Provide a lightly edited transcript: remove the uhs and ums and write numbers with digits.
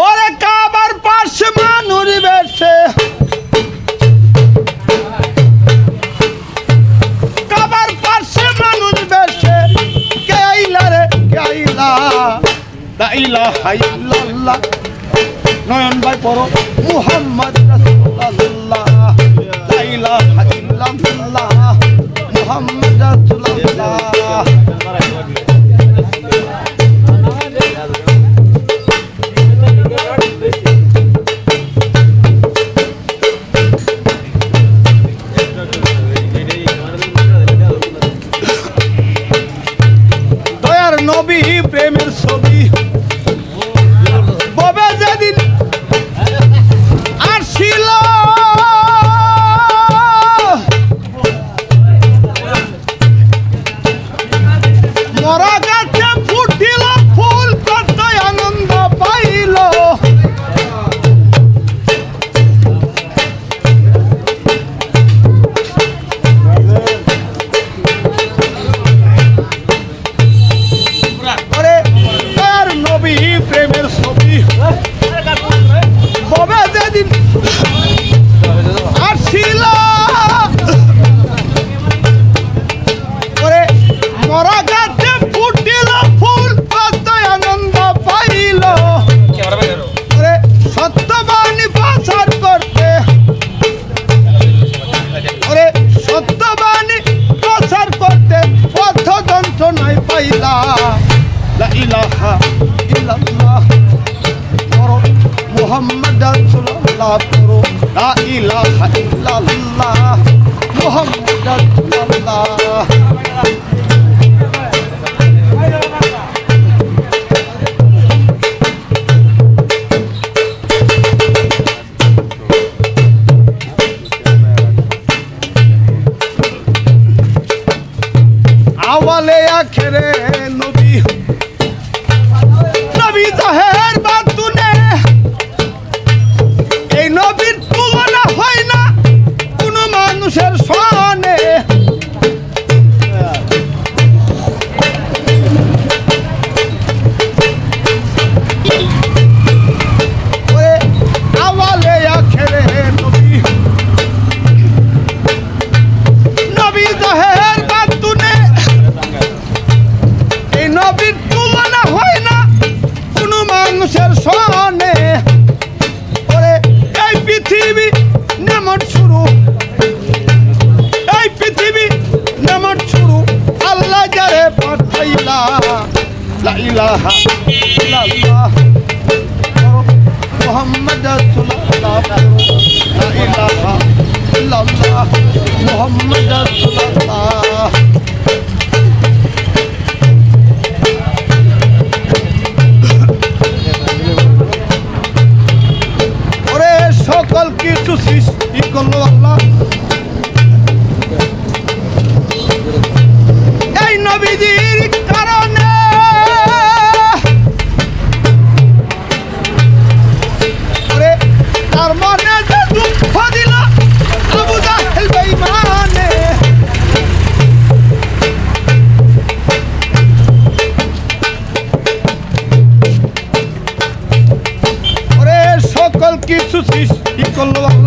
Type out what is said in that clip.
ওরে কাবার পাশে মানুষ বেশে, কাবার পাশে মানুষ বেশে, কে আইলা রে কে আইলা, লা ইলাহা ইল্লাল্লাহ। নয়ন ভাই পড়ো মুহাম্মদ রাসূলুল্লাহ, লা ইলাহা ইল্লাল্লাহ মুহাম্মদ রাসূলুল্লাহ। দয়ার নবী প্রেমের ছবি ববে যেদিন আসিল, মরা গাছে ফুটিল ফুল, কত আনন্দ পাইল। তার নবী প্রেমের ছবি ববে যেদিন আসিল, মরা গাছে ফুটিল ফুল, কত আনন্দ পাইল। সত্যবাণী প্রচার করতে, সত্যবাণী প্রচার করতে পথ যন্ত্রণায় পাইলা। লা ইলাহা ইল্লাল্লাহ পড়ো মুহাম্মদ রাসূলুল্লাহ, পড়ো লা ইলাহা ইল্লাল্লাহ মুহাম্মদ রাসূলুল্লাহ। আওয়ালে আখেরে নবী, নবী জাহের বাতুনে, এই নবীর তুলনা হয় না কোন মানুষের সনে। আওয়ালে আখেরে নবী, নবী জাহের বাতুনে, এই নবীর তুলনা হয় না কোন মানুষের সনে। ওরে এই পৃথিবী নামত শুরু, এই পৃথিবী নামত শুরু, আল্লাহ যারে পাঠাইলা। লা ইলাহা ইল্লাল্লাহ মুহাম্মদ রাসূলুল্লাহ, লা ইলাহা ইল্লাল্লাহ মুহাম্মদ রাসূলুল্লাহ। সকল কিছু সৃষ্টি করলো আল্লাহ, এই নবীজির কারণে। তার মনে যে দুঃখ দিল আবু জাহেল বেঈমানে, সকল কিছু সৃষ্টি করলো।